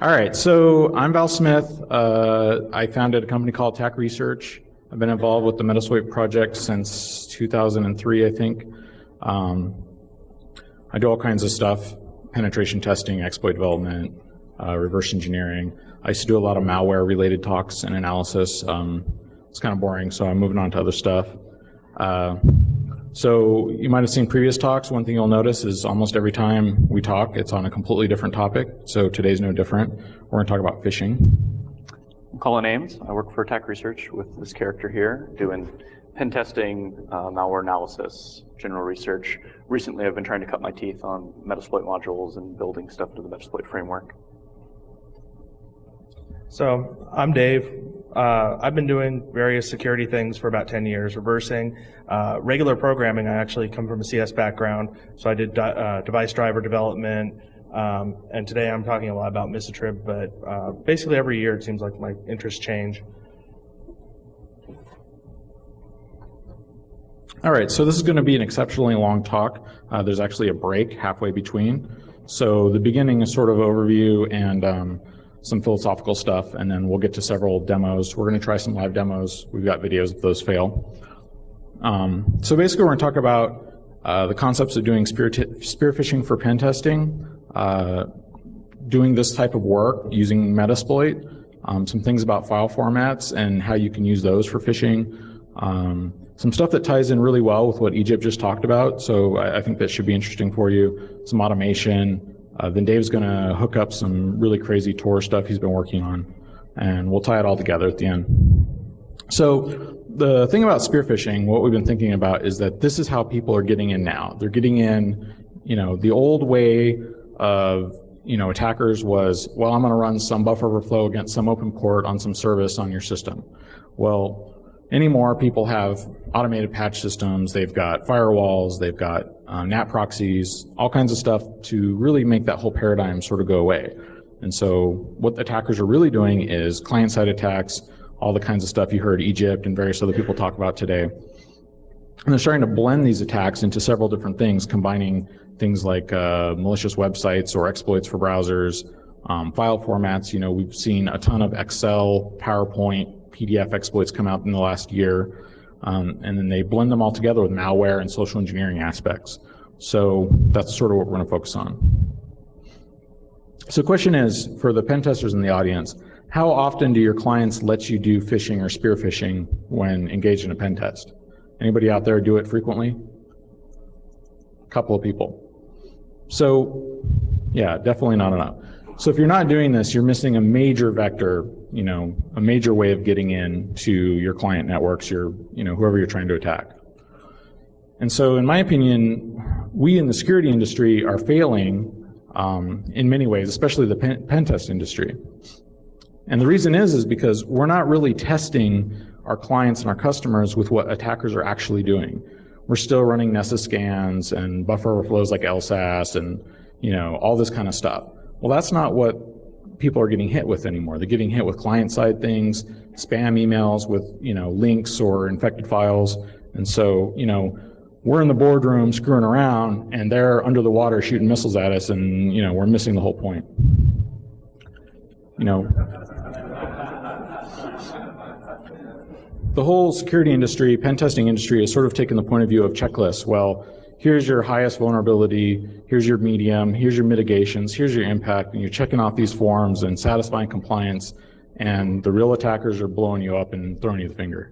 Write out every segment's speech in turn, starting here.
All right, so I'm Val Smith. I founded a company called Attack Research. I've been involved with the Metasploit project since 2003, I think. I do all kinds of stuff: penetration testing, exploit development, reverse engineering. I used to do a lot of malware-related talks and analysis. It's kind of boring, so I'm moving on to other stuff. So you might have seen previous talks. One thing you'll notice is almost every time we talk, it's on a completely different topic. So today's no different. We're going to talk about phishing. I'm Colin Ames. I work for Attack Research with this character here, doing pen testing, malware analysis, general research. Recently, I've been trying to cut my teeth on Metasploit modules and building stuff into the Metasploit framework. So I'm Dave. I've been doing various security things for about 10 years, reversing regular programming. I actually come from a CS background, so I did device driver development, and today I'm talking a lot about misatrib, but basically every year it seems like my interests change. All right, so this is going to be an exceptionally long talk. There's actually a break halfway between. So the beginning is sort of overview and some philosophical stuff, and then we'll get to several demos. We're going to try some live demos. We've got videos if those fail. So basically we're going to talk about the concepts of doing spearphishing for pen testing, doing this type of work using Metasploit, some things about file formats and how you can use those for phishing, some stuff that ties in really well with what Egypt just talked about, so I think that should be interesting for you, some automation. Then Dave's going to hook up some really crazy Tor stuff he's been working on, and we'll tie it all together at the end. So the thing about spearphishing, what we've been thinking about is that this is how people are getting in now. They're getting in, the old way of, attackers was, well, I'm going to run some buffer overflow against some open port on some service on your system. Well, anymore, people have automated patch systems, they've got firewalls, they've got NAT proxies, all kinds of stuff to really make that whole paradigm sort of go away. And so what the attackers are really doing is client-side attacks, all the kinds of stuff you heard Egypt and various other people talk about today. And they're starting to blend these attacks into several different things, combining things like malicious websites or exploits for browsers, file formats. We've seen a ton of Excel, PowerPoint, PDF exploits come out in the last year, and then they blend them all together with malware and social engineering aspects. So that's sort of what we're going to focus on. So the question is, for the pen testers in the audience, how often do your clients let you do phishing or spear phishing when engaged in a pen test? Anybody out there do it frequently? A couple of people. So yeah, definitely not enough. So if you're not doing this, you're missing a major vector, a major way of getting in to your client networks, whoever you're trying to attack. And so in my opinion, we in the security industry are failing in many ways, especially the pen test industry. And the reason is because we're not really testing our clients and our customers with what attackers are actually doing. We're still running Nessus scans and buffer overflows like LSAS and, all this kind of stuff. Well, that's not what people are getting hit with anymore. They're getting hit with client-side things, spam emails with, links or infected files. And so, we're in the boardroom screwing around, and they're under the water shooting missiles at us, and, we're missing the whole point. The whole security industry, pen testing industry, has sort of taken the point of view of checklists. Well, here's your highest vulnerability, here's your medium, here's your mitigations, here's your impact, and you're checking off these forms and satisfying compliance, and the real attackers are blowing you up and throwing you the finger.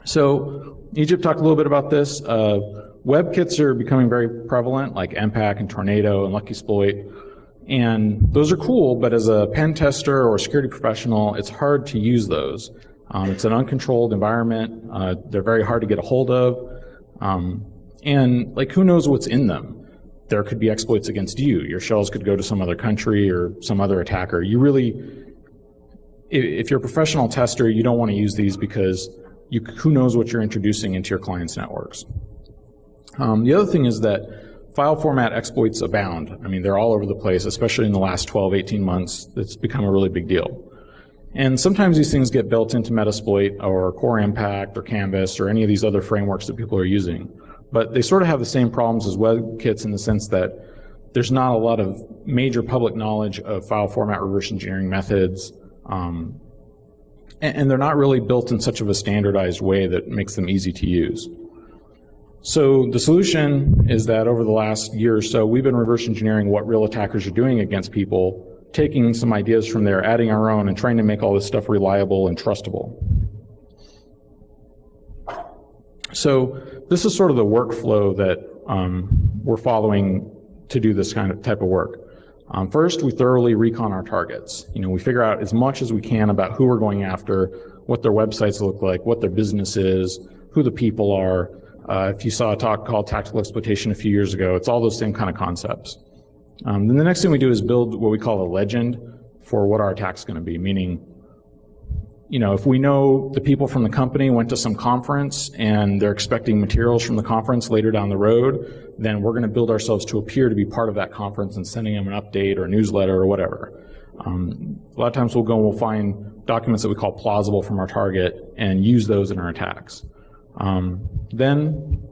So Egypt talked a little bit about this. WebKits are becoming very prevalent, like MPAC and Tornado and LuckySploit, and those are cool, but as a pen tester or a security professional, it's hard to use those. It's an uncontrolled environment. They're very hard to get a hold of. And who knows what's in them? There could be exploits against you. Your shells could go to some other country or some other attacker. You really, if you're a professional tester, you don't want to use these because who knows what you're introducing into your client's networks. The other thing is that file format exploits abound. I mean, they're all over the place, especially in the last 12, 18 months. It's become a really big deal. And sometimes these things get built into Metasploit or Core Impact or Canvas or any of these other frameworks that people are using. But they sort of have the same problems as WebKits in the sense that there's not a lot of major public knowledge of file format reverse engineering methods, and they're not really built in such of a standardized way that makes them easy to use. So the solution is that over the last year or so, we've been reverse engineering what real attackers are doing against people, taking some ideas from there, adding our own, and trying to make all this stuff reliable and trustable. So this is sort of the workflow that we're following to do this type of work. First, we thoroughly recon our targets. We figure out as much as we can about who we're going after, what their websites look like, what their business is, who the people are. If you saw a talk called Tactical Exploitation a few years ago, it's all those same kind of concepts. Then the next thing we do is build what we call a legend for what our attack's going to be, meaning, if we know the people from the company went to some conference and they're expecting materials from the conference later down the road, then we're going to build ourselves to appear to be part of that conference and sending them an update or a newsletter or whatever. A lot of times we'll go and we'll find documents that we call plausible from our target and use those in our attacks. Then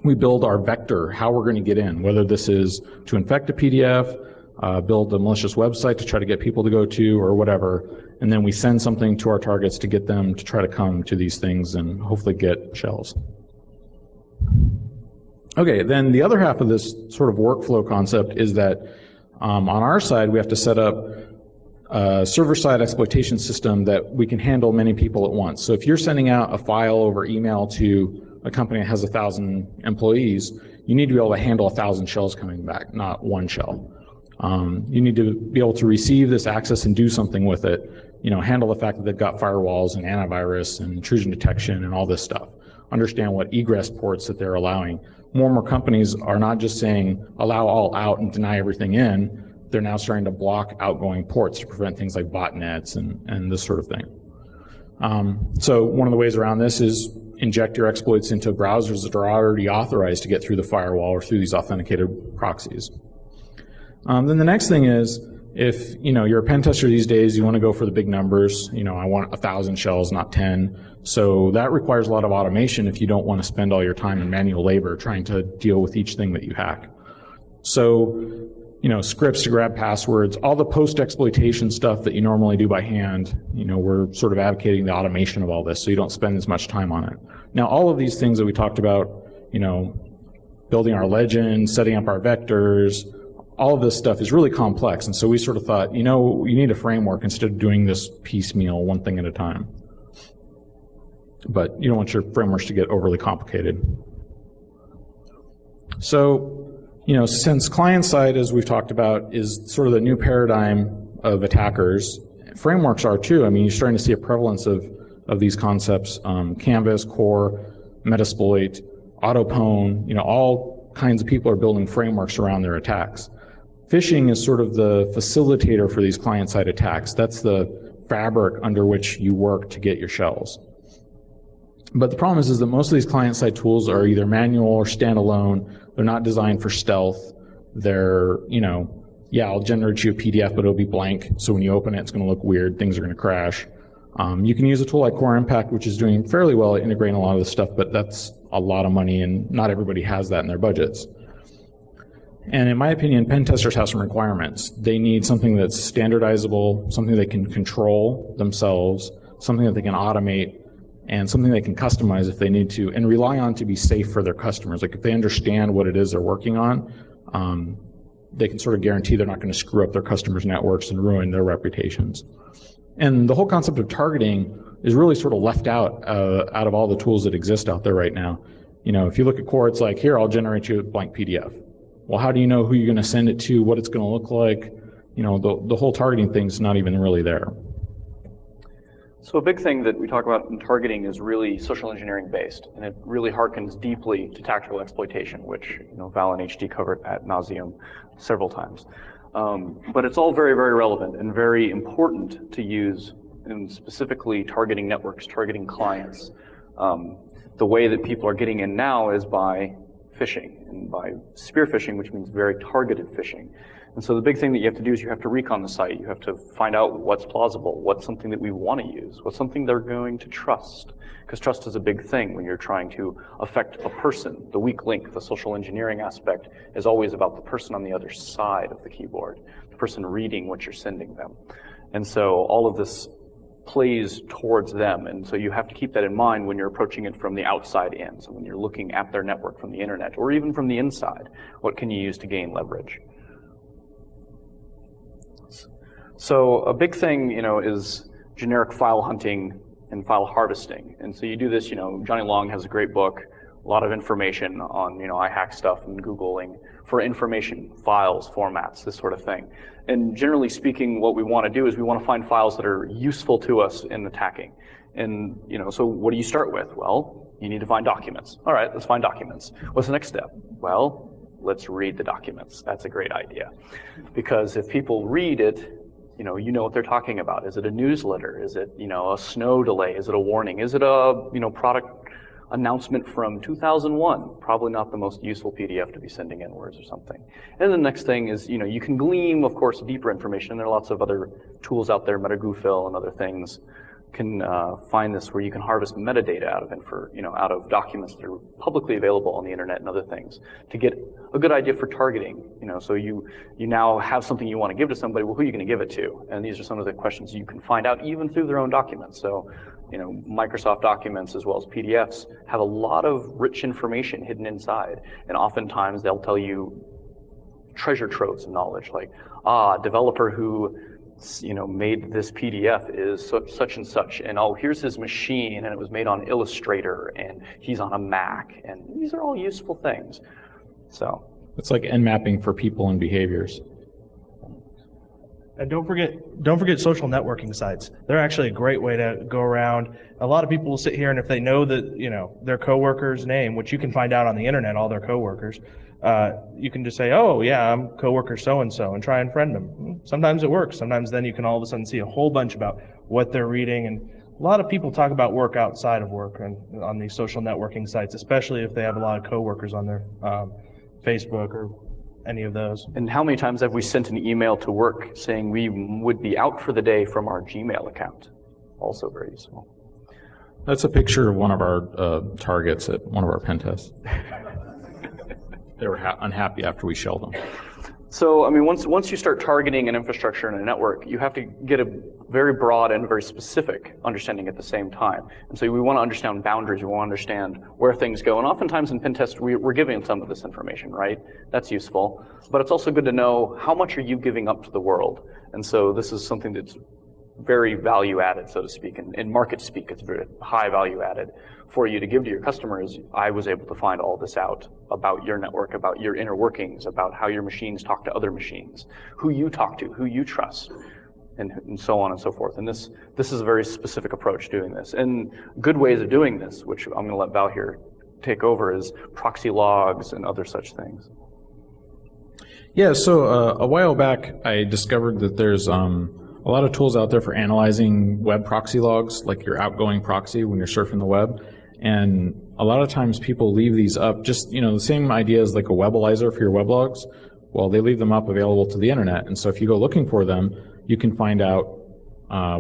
we build our vector, how we're going to get in, whether this is to infect a PDF, build a malicious website to try to get people to go to or whatever, and then we send something to our targets to get them to try to come to these things and hopefully get shells. Okay, then the other half of this sort of workflow concept is that on our side we have to set up a server-side exploitation system that we can handle many people at once. So if you're sending out a file over email to a company that has 1,000 employees, you need to be able to handle 1,000 shells coming back, not one shell. You need to be able to receive this access and do something with it, handle the fact that they've got firewalls and antivirus and intrusion detection and all this stuff. Understand what egress ports that they're allowing. More and more companies are not just saying allow all out and deny everything in. They're now starting to block outgoing ports to prevent things like botnets and this sort of thing. So one of the ways around this is inject your exploits into browsers that are already authorized to get through the firewall or through these authenticated proxies. Then the next thing is, if you're a pen tester these days, you want to go for the big numbers. I want 1,000 shells, not 10. So that requires a lot of automation if you don't want to spend all your time in manual labor trying to deal with each thing that you hack. So, scripts to grab passwords, all the post-exploitation stuff that you normally do by hand, we're sort of advocating the automation of all this so you don't spend as much time on it. Now, all of these things that we talked about, building our legend, setting up our vectors, all of this stuff is really complex, and so we sort of thought, you need a framework instead of doing this piecemeal, one thing at a time. But you don't want your frameworks to get overly complicated. So, since client-side, as we've talked about, is sort of the new paradigm of attackers, frameworks are too. You're starting to see a prevalence of these concepts, Canvas, Core, Metasploit, Autopwn, all kinds of people are building frameworks around their attacks. Phishing is sort of the facilitator for these client-side attacks. That's the fabric under which you work to get your shells. But the problem is that most of these client-side tools are either manual or standalone. They're not designed for stealth. They're, I'll generate you a PDF, but it'll be blank. So when you open it, it's going to look weird. Things are going to crash. You can use a tool like Core Impact, which is doing fairly well at integrating a lot of this stuff, but that's a lot of money, and not everybody has that in their budgets. And in my opinion, pen testers have some requirements. They need something that's standardizable, something they can control themselves, something that they can automate, and something they can customize if they need to, and rely on to be safe for their customers. Like if they understand what it is they're working on, they can sort of guarantee they're not going to screw up their customers' networks and ruin their reputations. And the whole concept of targeting is really sort of left out of all the tools that exist out there right now. If you look at Core, it's like, here, I'll generate you a blank PDF. Well, how do you know who you're going to send it to, what it's going to look like? The whole targeting thing's not even really there. So a big thing that we talk about in targeting is really social engineering based, and it really harkens deeply to tactical exploitation, which Val and HD covered ad nauseum several times. But it's all very, very relevant and very important to use in specifically targeting networks, targeting clients. The way that people are getting in now is by phishing and by spear phishing, which means very targeted phishing. And so the big thing that you have to do is you have to recon the site. You have to find out what's plausible, what's something that we want to use, what's something they're going to trust. Because trust is a big thing when you're trying to affect a person. The weak link, the social engineering aspect, is always about the person on the other side of the keyboard, the person reading what you're sending them. And so all of this plays towards them. And so you have to keep that in mind when you're approaching it from the outside in. So when you're looking at their network from the internet, or even from the inside, what can you use to gain leverage? So a big thing, is generic file hunting and file harvesting. And so you do this, Johnny Long has a great book, a lot of information on, I hack stuff and Googling for information, files, formats, this sort of thing. And generally speaking, what we want to do is we want to find files that are useful to us in attacking. And, so what do you start with? Well, you need to find documents. All right, let's find documents. What's the next step? Well, let's read the documents. That's a great idea. Because if people read it, you know what they're talking about. Is it a newsletter? Is it, a snow delay? Is it a warning? Is it a, product announcement from 2001? Probably not the most useful PDF to be sending inwards or something. And the next thing is, you can glean, of course, deeper information. There are lots of other tools out there, MetaGoofil and other things can find this where you can harvest metadata out of documents that are publicly available on the internet and other things to get a good idea for targeting. So you now have something you want to give to somebody. Well, who are you going to give it to? And these are some of the questions you can find out even through their own documents. So, Microsoft documents as well as PDFs have a lot of rich information hidden inside, and oftentimes they'll tell you treasure troves of knowledge, like developer who made this PDF is such and such, and here's his machine, and it was made on Illustrator, and he's on a Mac, and these are all useful things. So it's like Nmapping for people and behaviors. And don't forget social networking sites. They're actually a great way to go around. A lot of people will sit here, and if they know that their coworker's name, which you can find out on the internet, all their coworkers, you can just say, oh yeah, I'm coworker so-and-so, and try and friend them. Sometimes it works. Sometimes then you can all of a sudden see a whole bunch about what they're reading. And a lot of people talk about work outside of work and on these social networking sites, especially if they have a lot of coworkers on their Facebook or any of those. And how many times have we sent an email to work saying we would be out for the day from our Gmail account? Also very useful. That's a picture of one of our targets at one of our pen tests. They were unhappy after we shelled them. So, once you start targeting an infrastructure and a network, you have to get a very broad and very specific understanding at the same time. And so we want to understand boundaries, we want to understand where things go. And oftentimes in pen tests, we're giving some of this information, right? That's useful. But it's also good to know how much are you giving up to the world. And so this is something that's very value added, so to speak. In market speak, it's very high value added for you to give to your customers. I was able to find all this out about your network, about your inner workings, about how your machines talk to other machines, who you talk to, who you trust, and so on and so forth. And this is a very specific approach doing this. And good ways of doing this, which I'm going to let Val here take over, is proxy logs and other such things. Yeah, so a while back I discovered that there's a lot of tools out there for analyzing web proxy logs, like your outgoing proxy when you're surfing the web. And a lot of times people leave these up, just, the same idea as like a webalizer for your web logs. Well, they leave them up available to the internet. And so if you go looking for them, you can find out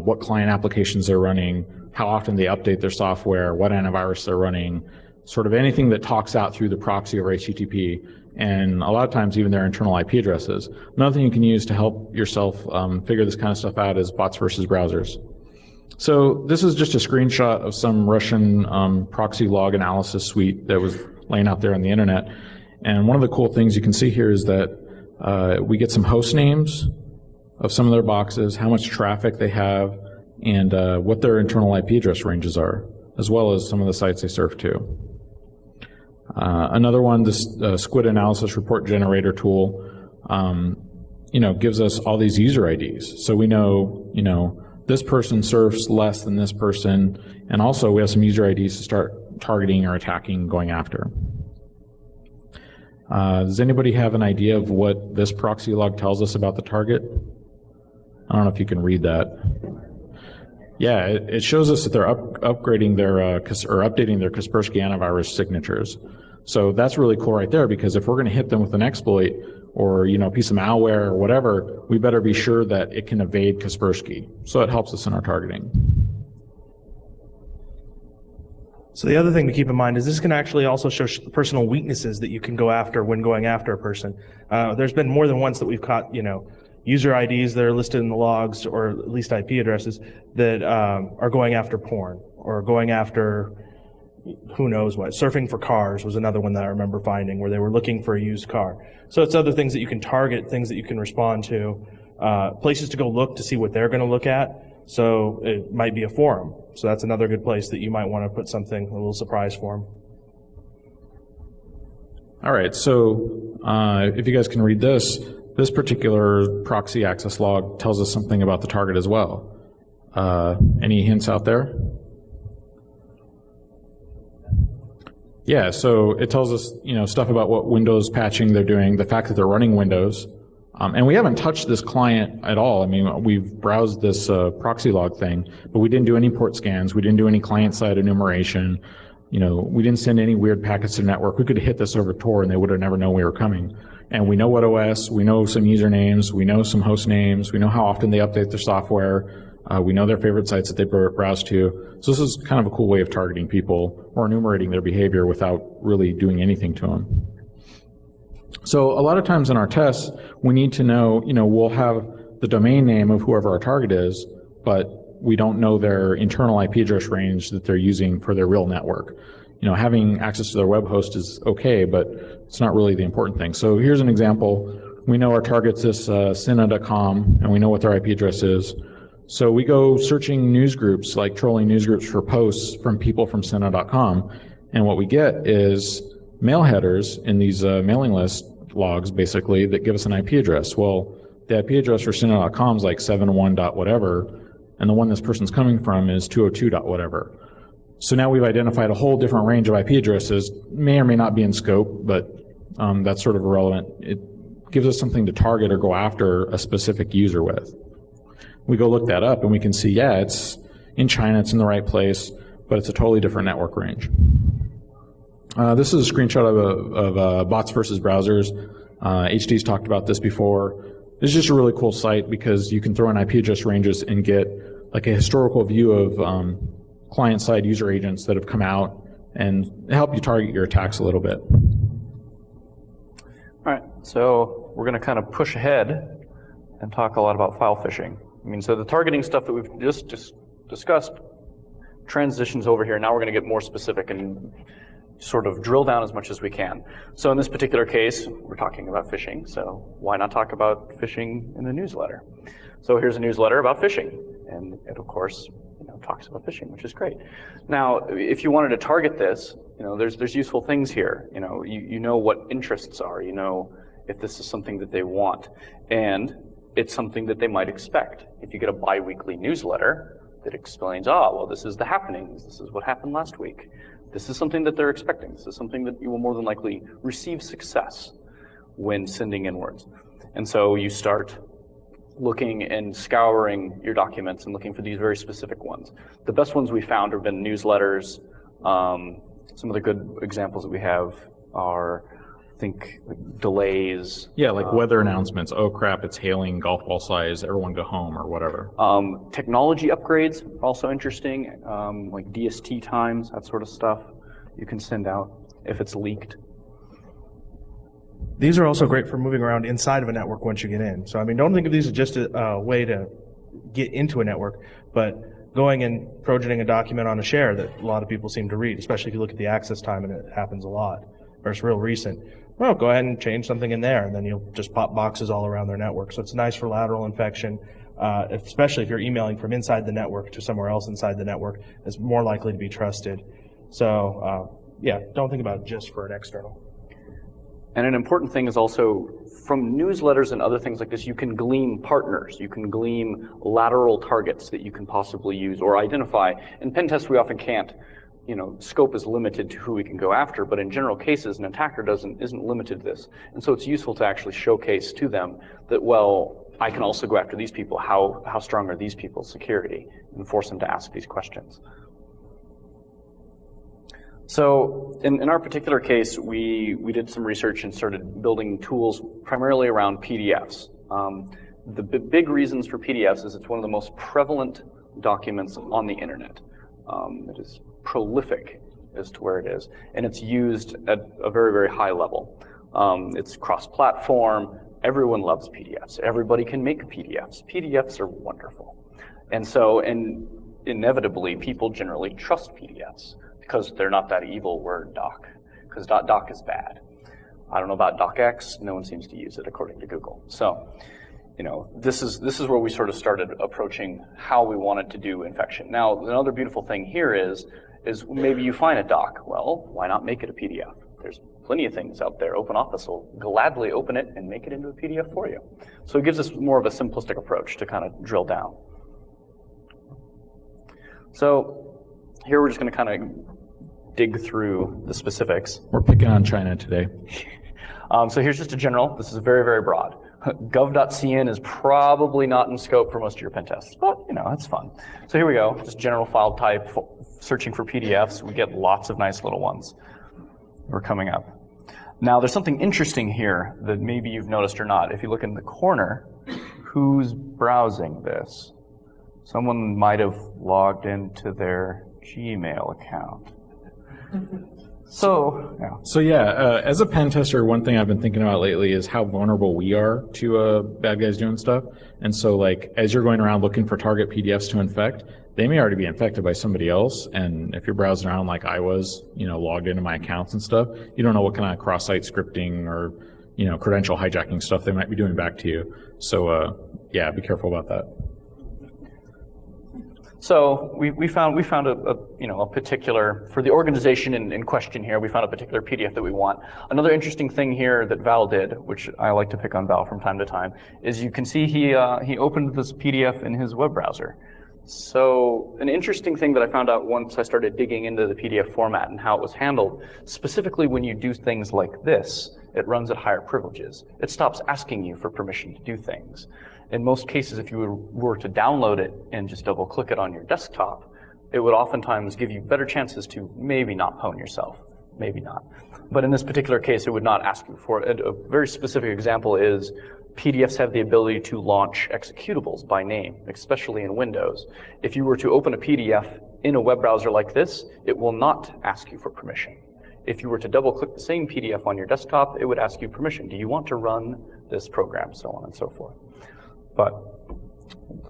what client applications they're running, how often they update their software, what antivirus they're running, sort of anything that talks out through the proxy over HTTP. And a lot of times even their internal IP addresses. Another thing you can use to help yourself figure this kind of stuff out is bots versus browsers. So this is just a screenshot of some Russian proxy log analysis suite that was laying out there on the internet. And one of the cool things you can see here is that we get some host names of some of their boxes, how much traffic they have, and what their internal IP address ranges are, as well as some of the sites they serve to. Another one, this Squid Analysis Report Generator tool, gives us all these user IDs. So we know, this person serves less than this person, and also we have some user IDs to start targeting or attacking, going after. Does anybody have an idea of what this proxy log tells us about the target? I don't know if you can read that. Yeah, it shows us that they're upgrading their or updating their Kaspersky antivirus signatures. So that's really cool right there, because if we're going to hit them with an exploit, or a piece of malware or whatever, we better be sure that it can evade Kaspersky. So it helps us in our targeting. So the other thing to keep in mind is this can actually also show personal weaknesses that you can go after when going after a person. There's been more than once that we've caught, user IDs that are listed in the logs, or at least IP addresses, that are going after porn, or going after who knows what. Surfing for cars was another one that I remember finding, where they were looking for a used car. So it's other things that you can target, things that you can respond to, places to go look to see what they're going to look at. So it might be a forum. So that's another good place that you might want to put something, a little surprise for them. All right, so if you guys can read this particular proxy access log tells us something about the target as well. Any hints out there? Yeah, so it tells us, stuff about what Windows patching they're doing, the fact that they're running Windows. And we haven't touched this client at all. I mean, we've browsed this proxy log thing, but we didn't do any port scans. We didn't do any client-side enumeration. We didn't send any weird packets to the network. We could have hit this over Tor and they would have never known we were coming. And we know what OS, we know some usernames, we know some host names, we know how often they update their software, we know their favorite sites that they browse to. So this is kind of a cool way of targeting people or enumerating their behavior without really doing anything to them. So a lot of times in our tests, we need to know, we'll have the domain name of whoever our target is, but we don't know their internal IP address range that they're using for their real network. Having access to their web host is okay, but it's not really the important thing. So here's an example. We know our target's this Cinna.com, and we know what their IP address is. So we go searching news groups, like trolling news groups for posts from people from Cinna.com, and what we get is mail headers in these mailing list logs, basically, that give us an IP address. Well, the IP address for Cinna.com is like 71 dot whatever, and the one this person's coming from is 202 dot whatever. So now we've identified a whole different range of IP addresses, may or may not be in scope, but that's sort of irrelevant. It gives us something to target or go after a specific user with. We go look that up and we can see, yeah, it's in China, it's in the right place, but it's a totally different network range. This is a screenshot of bots versus browsers. HD's talked about this before. This is just a really cool site because you can throw in IP address ranges and get like a historical view of client-side user agents that have come out and help you target your attacks a little bit. All right, so we're going to kind of push ahead and talk a lot about file phishing. So the targeting stuff that we've just discussed transitions over here. Now we're going to get more specific and sort of drill down as much as we can. So in this particular case, we're talking about phishing, so why not talk about phishing in the newsletter? So here's a newsletter about phishing, and it, of course, talks about phishing, which is great. Now, if you wanted to target this, there's useful things here. You know what interests are. You know if this is something that they want, and it's something that they might expect. If you get a bi-weekly newsletter that explains, well, this is the happenings, this is what happened last week, this is something that they're expecting, this is something that you will more than likely receive success when sending inwards. And so you start looking and scouring your documents and looking for these very specific ones. The best ones we found have been newsletters. Some of the good examples that we have are, I think, delays. Yeah, like weather announcements. Oh crap, it's hailing, golf ball size, everyone go home, or whatever. Technology upgrades are also interesting, like DST times, that sort of stuff you can send out if it's leaked. These are also great for moving around inside of a network once you get in. So, don't think of these as just a way to get into a network, but going and trojaning a document on a share that a lot of people seem to read, especially if you look at the access time, and it happens a lot, or it's real recent. Well, go ahead and change something in there, and then you'll just pop boxes all around their network. So it's nice for lateral infection, especially if you're emailing from inside the network to somewhere else inside the network. It's more likely to be trusted. So, yeah, don't think about it just for an external. And an important thing is also, from newsletters and other things like this, you can glean partners. You can glean lateral targets that you can possibly use or identify. In pen tests, we often can't. Scope is limited to who we can go after, but in general cases, an attacker isn't limited to this. And so it's useful to actually showcase to them that, well, I can also go after these people. How strong are these people's security? And force them to ask these questions. So in our particular case, we did some research and started building tools primarily around PDFs. The big reasons for PDFs is it's one of the most prevalent documents on the internet. It is prolific as to where it is, and it's used at a very, very high level. It's cross-platform. Everyone loves PDFs. Everybody can make PDFs. PDFs are wonderful. And so, inevitably, people generally trust PDFs because they're not that evil word doc, because .doc is bad. I don't know about docx. No one seems to use it according to Google. So, this is where we sort of started approaching how we wanted to do infection. Now, another beautiful thing here is maybe you find a doc. Well, why not make it a PDF? There's plenty of things out there. OpenOffice will gladly open it and make it into a PDF for you. So it gives us more of a simplistic approach to kind of drill down. So here we're just going to kind of dig through the specifics. We're picking on China today. So here's just a general. This is very, very broad. Gov.cn is probably not in scope for most of your pen tests, but it's fun. So here we go, just general file type, searching for PDFs. We get lots of nice little ones. We're coming up. Now there's something interesting here that maybe you've noticed or not. If you look in the corner, who's browsing this? Someone might have logged into their Gmail account. So yeah, as a pen tester, one thing I've been thinking about lately is how vulnerable we are to bad guys doing stuff. And so, like, as you're going around looking for target PDFs to infect, they may already be infected by somebody else. And if you're browsing around like I was, logged into my accounts and stuff, you don't know what kind of cross-site scripting or, credential hijacking stuff they might be doing back to you. So, yeah, be careful about that. So we found a particular, for the organization in question here, we found a particular PDF that we want. Another interesting thing here that Val did, which I like to pick on Val from time to time, is you can see he opened this PDF in his web browser. So an interesting thing that I found out once I started digging into the PDF format and how it was handled, specifically when you do things like this, it runs at higher privileges. It stops asking you for permission to do things. In most cases, if you were to download it and just double click it on your desktop, it would oftentimes give you better chances to maybe not pwn yourself, maybe not. But in this particular case, it would not ask you for it. A very specific example is PDFs have the ability to launch executables by name, especially in Windows. If you were to open a PDF in a web browser like this, it will not ask you for permission. If you were to double click the same PDF on your desktop, it would ask you permission. Do you want to run this program? So on and so forth. But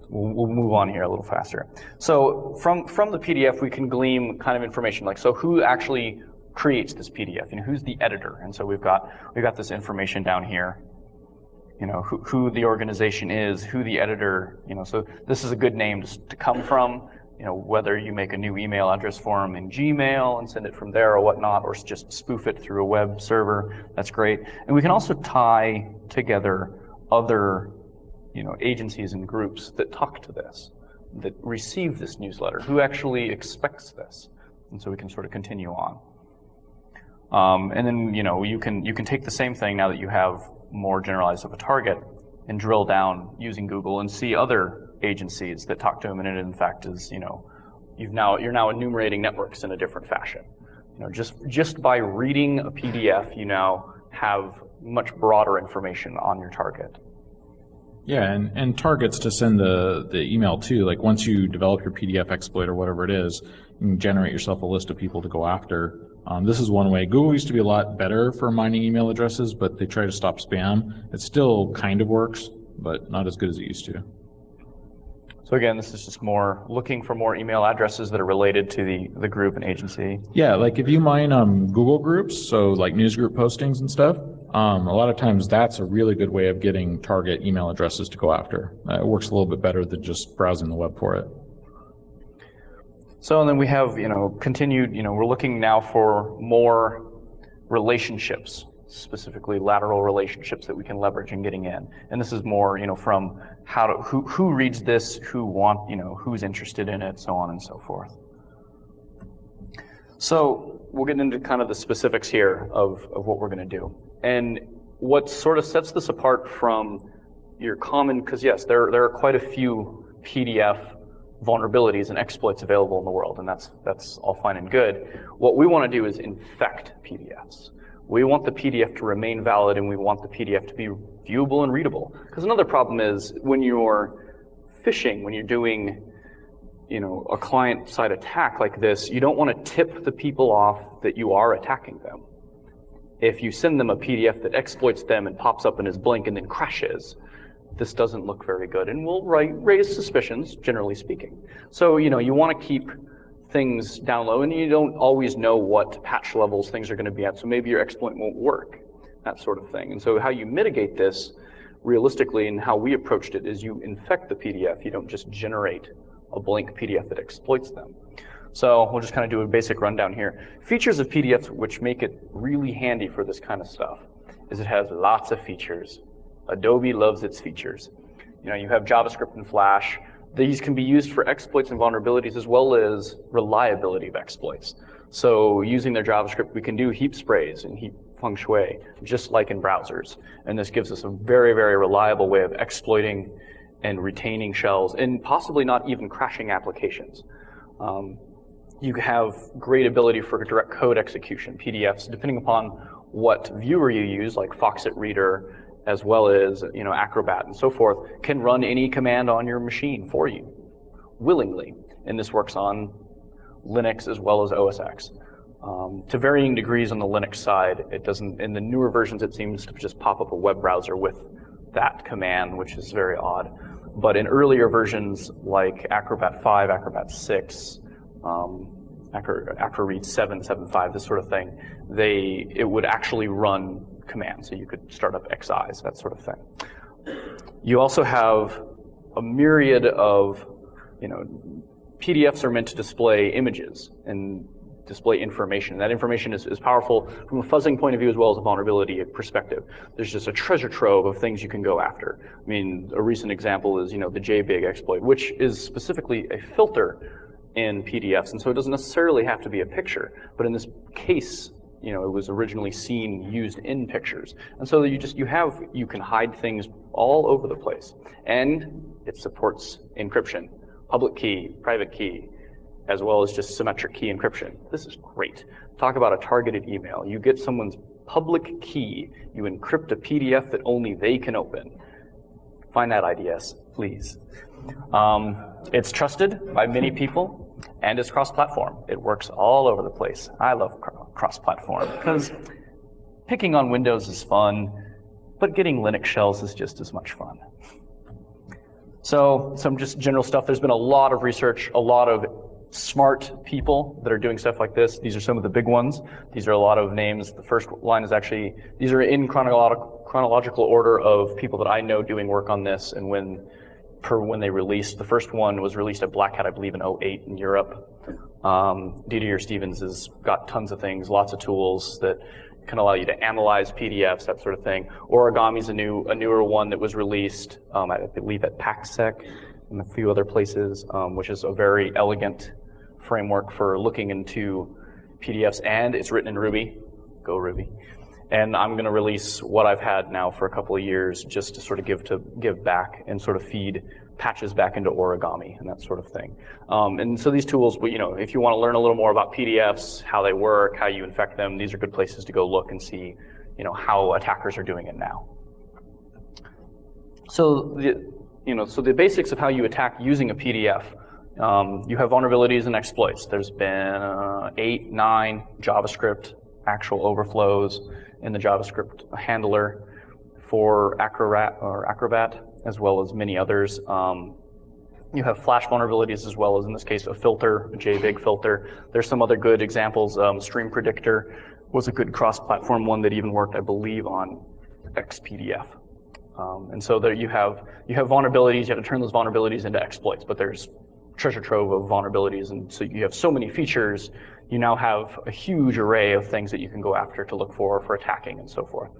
we'll move on here a little faster. So from the PDF, we can glean kind of information like, so who actually creates this PDF? Who's the editor? And so we've got this information down here. Who the organization is, who the editor. So this is a good name to come from. Whether you make a new email address for them in Gmail and send it from there or whatnot, or just spoof it through a web server. That's great. And we can also tie together other agencies and groups that talk to this, that receive this newsletter, who actually expects this. And so we can sort of continue on. And then, you can take the same thing now that you have more generalized of a target and drill down using Google and see other agencies that talk to them. And it in fact is, you're now enumerating networks in a different fashion. Just by reading a PDF, you now have much broader information on your target. Yeah, and targets to send the email to. Like once you develop your PDF exploit or whatever it is, you can generate yourself a list of people to go after. This is one way. Google used to be a lot better for mining email addresses, but they try to stop spam. It still kind of works, but not as good as it used to. So again, this is just more looking for more email addresses that are related to the group and agency. Yeah, like if you mine Google groups, so like newsgroup postings and stuff, a lot of times that's a really good way of getting target email addresses to go after. It works a little bit better than just browsing the web for it. So and then we have, continued, we're looking now for more relationships, specifically lateral relationships that we can leverage in getting in. And this is more, from who reads this, who's interested in it, so on and so forth. So we'll get into kind of the specifics here of what we're going to do. And what sort of sets this apart from your common, because yes, there are quite a few PDF vulnerabilities and exploits available in the world, and that's all fine and good. What we want to do is infect PDFs. We want the PDF to remain valid, and we want the PDF to be viewable and readable. Because another problem is when you're phishing, when you're doing a client-side attack like this, you don't want to tip the people off that you are attacking them. If you send them a PDF that exploits them and pops up in his blink and then crashes, this doesn't look very good and will raise suspicions, generally speaking. So, you want to keep things down low, and you don't always know what patch levels things are going to be at, so maybe your exploit won't work, that sort of thing. And so how you mitigate this realistically, and how we approached it, is you infect the PDF. You don't just generate a blank PDF that exploits them. So we'll just kind of do a basic rundown here. Features of PDFs which make it really handy for this kind of stuff is it has lots of features. Adobe loves its features. You have JavaScript and Flash. These can be used for exploits and vulnerabilities as well as reliability of exploits. So using their JavaScript, we can do heap sprays and heap feng shui, just like in browsers. And this gives us a very, very reliable way of exploiting and retaining shells, and possibly not even crashing applications. You have great ability for direct code execution. PDFs, depending upon what viewer you use, like Foxit Reader, as well as Acrobat and so forth, can run any command on your machine for you, willingly. And this works on Linux as well as OS X. To varying degrees on the Linux side, it doesn't, in the newer versions it seems to just pop up a web browser with that command, which is very odd. But in earlier versions like Acrobat 5, Acrobat 6, AcroRead 7, 7.5, this sort of thing, it would actually run commands. So you could start up XIs, that sort of thing. You also have a myriad of, PDFs are meant to display images and display information. And that information is powerful from a fuzzing point of view as well as a vulnerability perspective. There's just a treasure trove of things you can go after. I mean, a recent example is, the JBig exploit, which is specifically a filter in PDFs, and so it doesn't necessarily have to be a picture. But in this case, it was originally used in pictures. And so you can hide things all over the place. And it supports encryption, public key, private key, as well as just symmetric key encryption. This is great. Talk about a targeted email. You get someone's public key, you encrypt a PDF that only they can open. Find that IDS, please. It's trusted by many people, and it's cross-platform. It works all over the place. I love cross-platform because picking on Windows is fun, but getting Linux shells is just as much fun. So some just general stuff. There's been a lot of research, a lot of smart people that are doing stuff like this. These are some of the big ones. These are a lot of names. The first line is actually, these are in chronological order of people that I know doing work on this and when they released. The first one was released at Black Hat, I believe, in 2008 in Europe. Didier Stevens has got tons of things, lots of tools that can allow you to analyze PDFs, that sort of thing. Origami's a newer one that was released, I believe, at PackSec and a few other places, which is a very elegant framework for looking into PDFs, and it's written in Ruby. Go Ruby. And I'm going to release what I've had now for a couple of years just to sort of give back and sort of feed patches back into Origami and that sort of thing. And so these tools, if you want to learn a little more about PDFs, how they work, how you infect them, these are good places to go look and see, how attackers are doing it now. So the basics of how you attack using a PDF. You have vulnerabilities and exploits. There's been 8, 9 JavaScript actual overflows in the JavaScript handler for Acrobat, as well as many others. You have Flash vulnerabilities as well as, in this case, a filter, a JBig filter. There's some other good examples. Stream Predictor was a good cross-platform one that even worked, I believe, on XPDF. And so there you have vulnerabilities. You have to turn those vulnerabilities into exploits, but there's treasure trove of vulnerabilities, and so you have so many features. You now have a huge array of things that you can go after to look for attacking and so forth.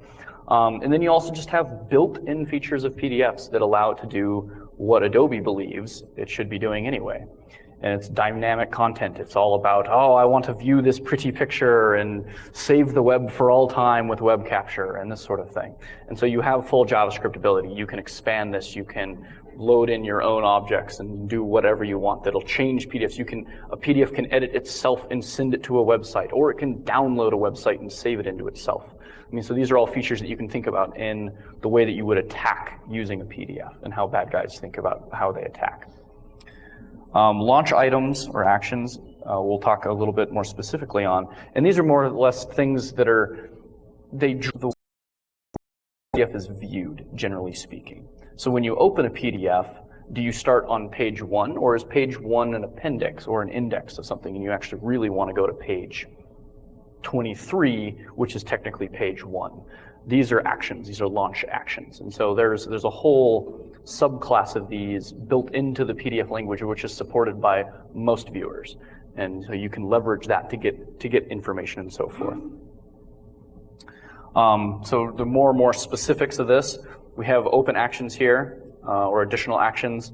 And then you also just have built-in features of PDFs that allow it to do what Adobe believes it should be doing anyway. And it's dynamic content. It's all about, I want to view this pretty picture and save the web for all time with web capture and this sort of thing. And so you have full JavaScript ability. You can expand this. You can load in your own objects and do whatever you want. That'll change PDFs. A PDF can edit itself and send it to a website, or it can download a website and save it into itself. I mean, so these are all features that you can think about in the way that you would attack using a PDF and how bad guys think about how they attack. Launch items or actions, we'll talk a little bit more specifically on. And these are more or less things that the PDF is viewed, generally speaking. So when you open a PDF, do you start on page 1, or is page 1 an appendix or an index of something, and you actually really want to go to page 23, which is technically page 1? These are actions. These are launch actions. And so there's a whole subclass of these built into the PDF language, which is supported by most viewers. And so you can leverage that to get information and so forth. So the more specifics of this, we have open actions here, or additional actions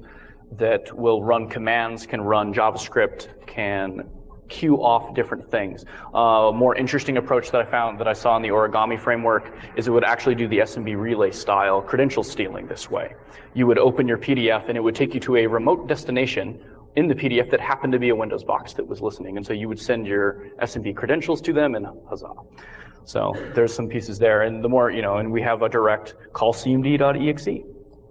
that will run commands, can run JavaScript, can queue off different things. A more interesting approach that I saw in the origami framework is it would actually do the SMB relay style credential stealing this way. You would open your PDF and it would take you to a remote destination in the PDF that happened to be a Windows box that was listening. And so you would send your SMB credentials to them, and huzzah. So there's some pieces there. And the more, and we have a direct call cmd.exe.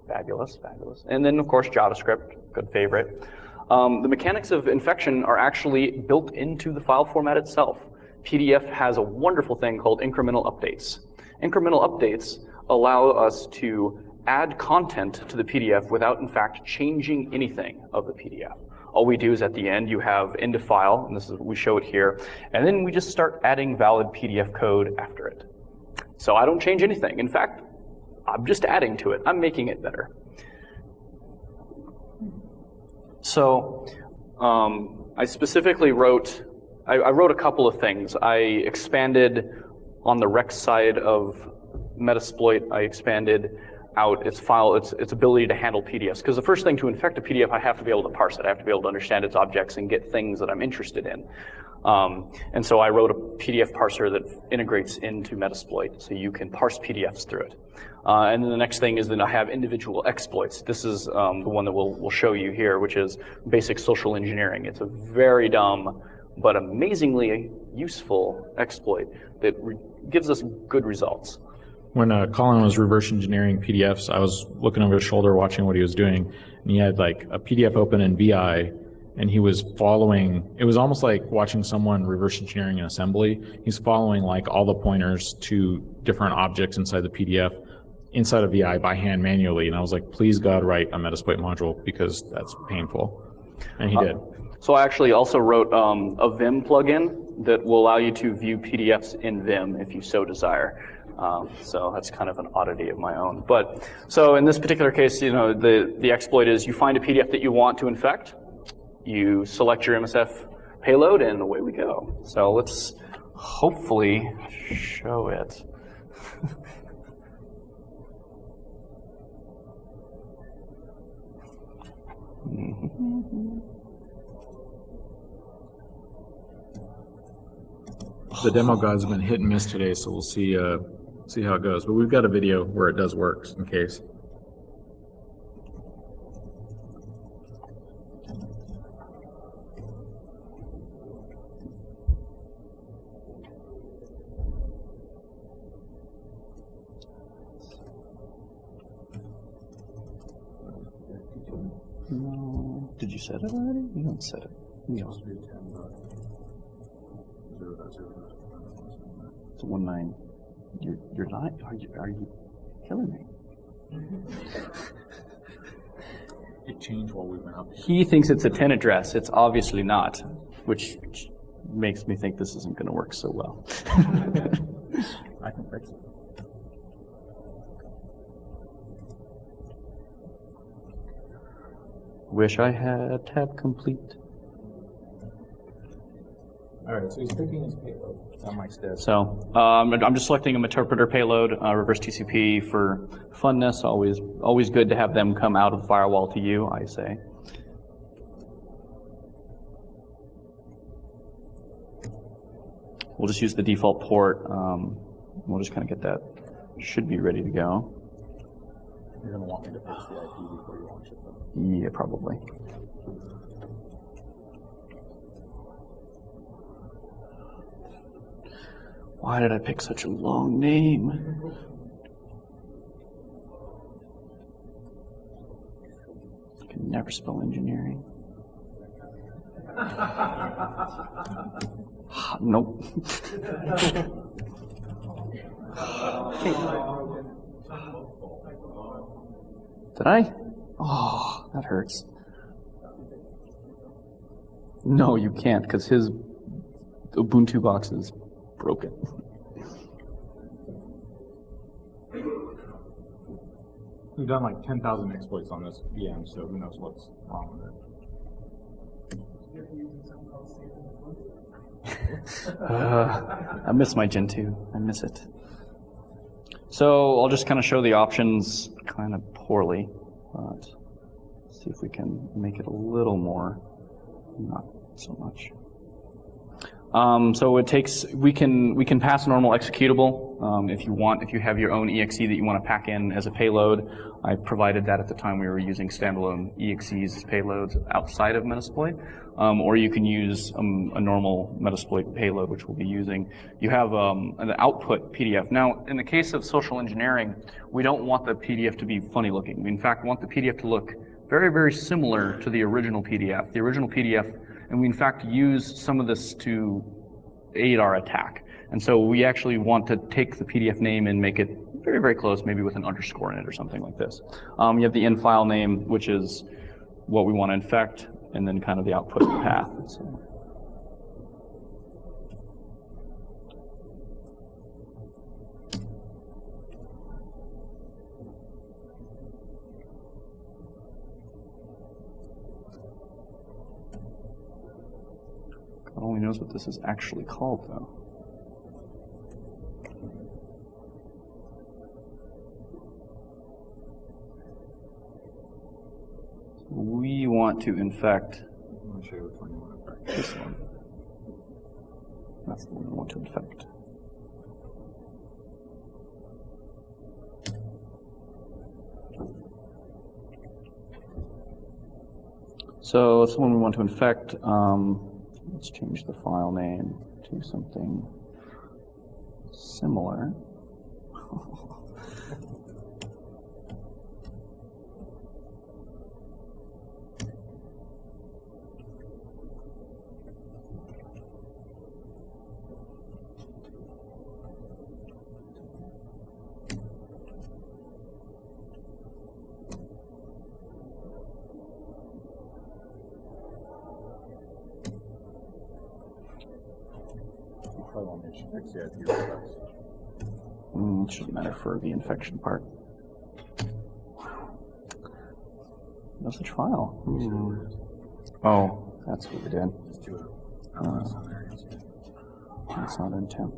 Fabulous, fabulous. And then of course JavaScript, good favorite. The mechanics of infection are actually built into the file format itself. PDF has a wonderful thing called incremental updates. Incremental updates allow us to add content to the PDF without, in fact, changing anything of the PDF. All we do is at the end, you have end of file, and this is we show it here, and then we just start adding valid PDF code after it. So I don't change anything. In fact, I'm just adding to it. I'm making it better. So I specifically wrote a couple of things. I expanded on the rec side of Metasploit. I expanded out its ability to handle PDFs. Because the first thing to infect a PDF, I have to be able to parse it. I have to be able to understand its objects and get things that I'm interested in. And so I wrote a PDF parser that integrates into Metasploit, so you can parse PDFs through it. And then the next thing is that I have individual exploits. This is the one that we'll show you here, which is basic social engineering. It's a very dumb but amazingly useful exploit that gives us good results. When Colin was reverse engineering PDFs, I was looking over his shoulder watching what he was doing, and he had like a PDF open in VI, and he was following, it was almost like watching someone reverse engineering an assembly. He's following like all the pointers to different objects inside the PDF inside of VI by hand manually, and I was like, please God, write a Metasploit module, because that's painful. And he did. So I actually also wrote a Vim plugin that will allow you to view PDFs in Vim if you so desire. So that's kind of an oddity of my own. But so in this particular case, the exploit is you find a PDF that you want to infect, you select your MSF payload, and away we go. So let's hopefully show it. The demo gods have been hit and miss today, so we'll see how it goes. But we've got a video where it does work, in case. No. Did you set it already? You don't set it. No. It's 1.9. You're not. Are you killing me? It changed while we went up. He thinks it's a 10 address. It's obviously not, which makes me think this isn't going to work so well. I can fix it. Wish I had tab complete. All right, so he's picking his payload. That mic's dead. So I'm just selecting a interpreter payload, reverse TCP for funness. Always good to have them come out of the firewall to you, I say. We'll just use the default port. We'll just kind of get that. Should be ready to go. You're going to want me to fix the IP before you launch it, though. Yeah, probably. Why did I pick such a long name? I can never spell engineering. Nope. Did I? Oh, that hurts. No, you can't, because his Ubuntu box is broken. We've done like 10,000 exploits on this VM, so who knows what's wrong with it. I miss my Gen 2. I miss it. So I'll just kind of show the options kind of poorly, but see if we can make it a little more, not so much. So it takes, we can pass a normal executable if you want, if you have your own exe that you want to pack in as a payload. I provided that at the time we were using standalone exes as payloads outside of Metasploit. Or you can use a normal Metasploit payload, which we'll be using. You have an output PDF. Now, in the case of social engineering, we don't want the PDF to be funny looking. We in fact want the PDF to look very, very similar to the original PDF. The original PDF, and we in fact use some of this to aid our attack. And so we actually want to take the PDF name and make it very, very close, maybe with an underscore in it or something like this. You have the in file name, which is what we want to infect, and then kind of the output path. So. God only knows what this is actually called, though. We want to infect. I'm going to show you which one you want to infect. This one. That's the one we want to infect. So that's the one we want to infect. Let's change the file name to something similar. Probably want me to fix the IP address. It shouldn't matter for the infection part. No such file. Oh, that's what we did. That's not in temp.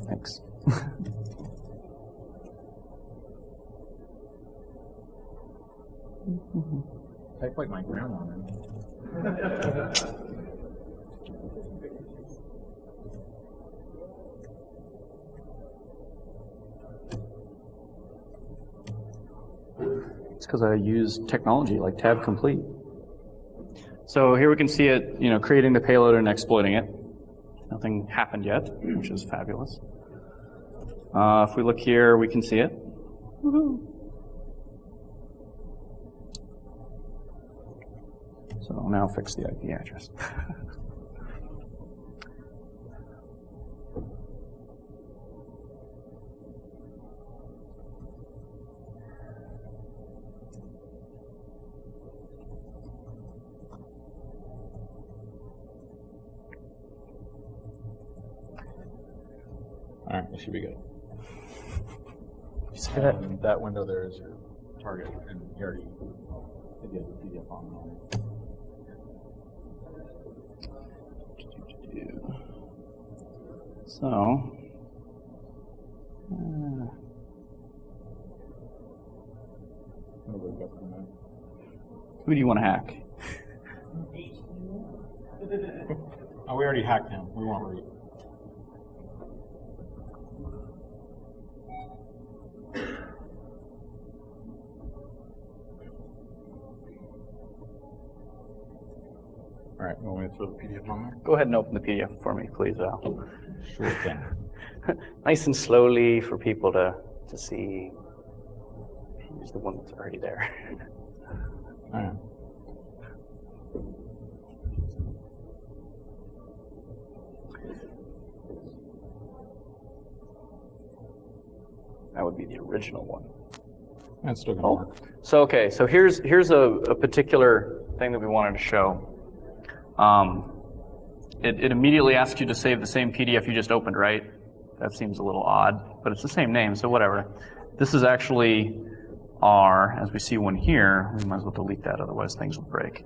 Thanks. Type like my grandma, man. It's because I use technology like tab complete. So here we can see it, creating the payload and exploiting it. Nothing happened yet, which is fabulous. If we look here, we can see it. Woohoo. So I'll now fix the IP address. All right, it should be good. You see that? That window there is your target, and you already did the PDF on it. So, Who do you want to hack? Oh, we already hacked him. We won't read. All right, want me to throw the PDF on there? Go ahead and open the PDF for me, please, Al. Sure thing. Nice and slowly for people to see. Here's the one that's already there. All right. That would be the original one. That's still gonna work. So okay, so here's a particular thing that we wanted to show. It immediately asks you to save the same PDF you just opened, right? That seems a little odd, but it's the same name, so whatever. This is actually our, as we see one here, we might as well delete that, otherwise things will break.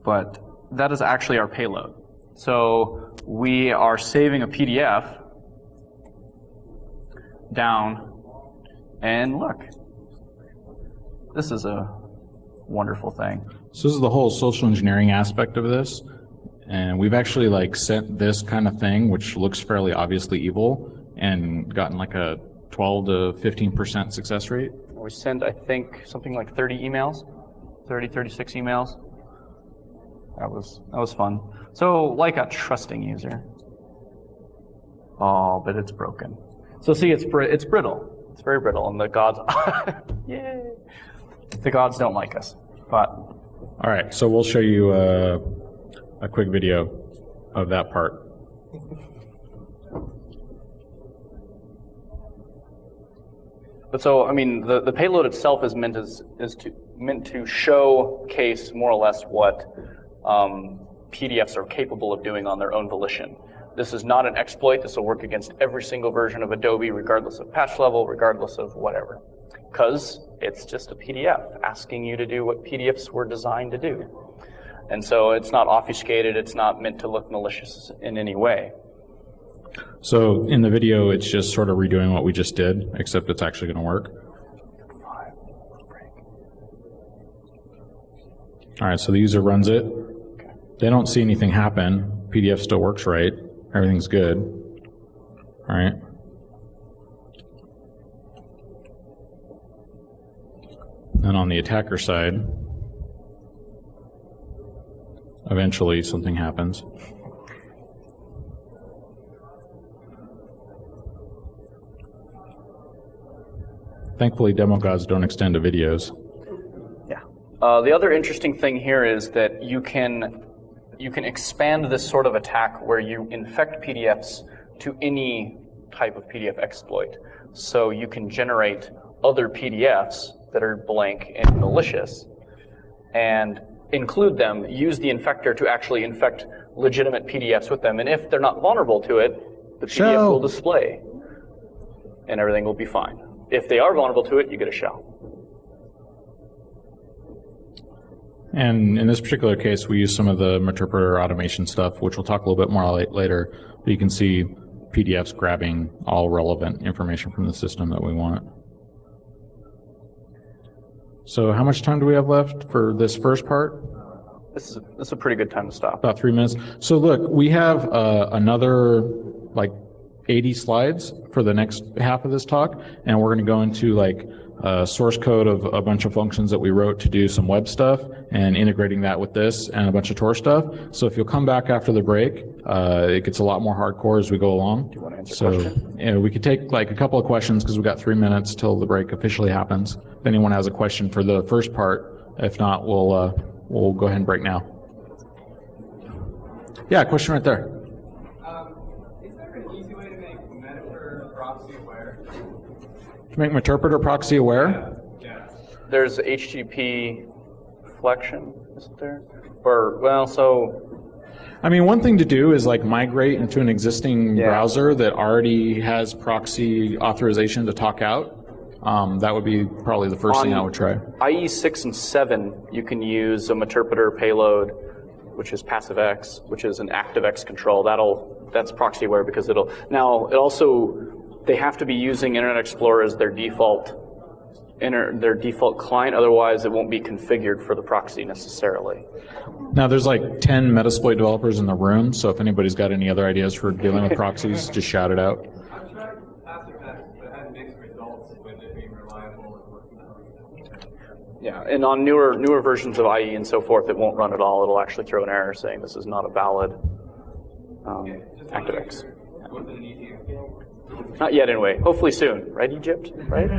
But that is actually our payload. So we are saving a PDF down, and look, this is a wonderful thing. So this is the whole social engineering aspect of this, and we've actually like sent this kind of thing, which looks fairly obviously evil, and gotten like a 12 to 15% success rate. We sent, I think, something like 30 emails, 36 emails. That was fun. So, like a trusting user. Oh, but it's broken. So see, it's brittle. It's very brittle, and the gods, yay! The gods don't like us. But all right, so we'll show you a quick video of that part. But so, I mean, the payload itself is meant to showcase more or less what PDFs are capable of doing on their own volition. This is not an exploit. This will work against every single version of Adobe, regardless of patch level, regardless of whatever. Because it's just a PDF asking you to do what PDFs were designed to do. And so it's not obfuscated. It's not meant to look malicious in any way. So in the video, it's just sort of redoing what we just did, except it's actually going to work. All right, so the user runs it. They don't see anything happen. PDF still works right. Everything's good. All right. And on the attacker side, eventually something happens. Thankfully, demo gods don't extend to videos. Yeah. The other interesting thing here is that you can expand this sort of attack where you infect PDFs to any type of PDF exploit. So you can generate other PDFs that are blank and malicious and include them, use the infector to actually infect legitimate PDFs with them. And if they're not vulnerable to it, the PDF will display and everything will be fine. If they are vulnerable to it, you get a shell. And in this particular case, we use some of the interpreter automation stuff, which we'll talk a little bit more later. But you can see PDFs grabbing all relevant information from the system that we want. So how much time do we have left for this first part? This is a pretty good time to stop. About 3 minutes. So look, we have another like 80 slides for the next half of this talk, and we're going to go into like source code of a bunch of functions that we wrote to do some web stuff and integrating that with this and a bunch of Tor stuff. So if you'll come back after the break, it gets a lot more hardcore as we go along. Do you want to answer a question? Yeah, we could take like a couple of questions because we've got 3 minutes till the break officially happens. If anyone has a question for the first part, if not, we'll go ahead and break now. Yeah, question right there. Is there an easy way to make Metaphor proxy aware? To make Interpreter proxy aware? Yeah. There's HTTP reflection, isn't there? Or, well, so... I mean, one thing to do is like migrate into an existing browser that already has proxy authorization to talk out. That would be probably the first thing I would try. IE 6 and 7, you can use a Meterpreter payload which is passive X, which is an active X control. That's proxy aware because they have to be using Internet Explorer as their default client, otherwise it won't be configured for the proxy necessarily. Now there's like 10 Metasploit developers in the room, so if anybody's got any other ideas for dealing with proxies, just shout it out. I've tried passive X, but it had mixed results with it being reliable and working out. Yeah, and on newer versions of IE and so forth, it won't run at all. It'll actually throw an error saying this is not a valid ActiveX. Was it an easy Not yet, anyway. Hopefully soon, right, Egypt? Right?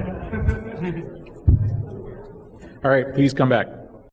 All right, please come back.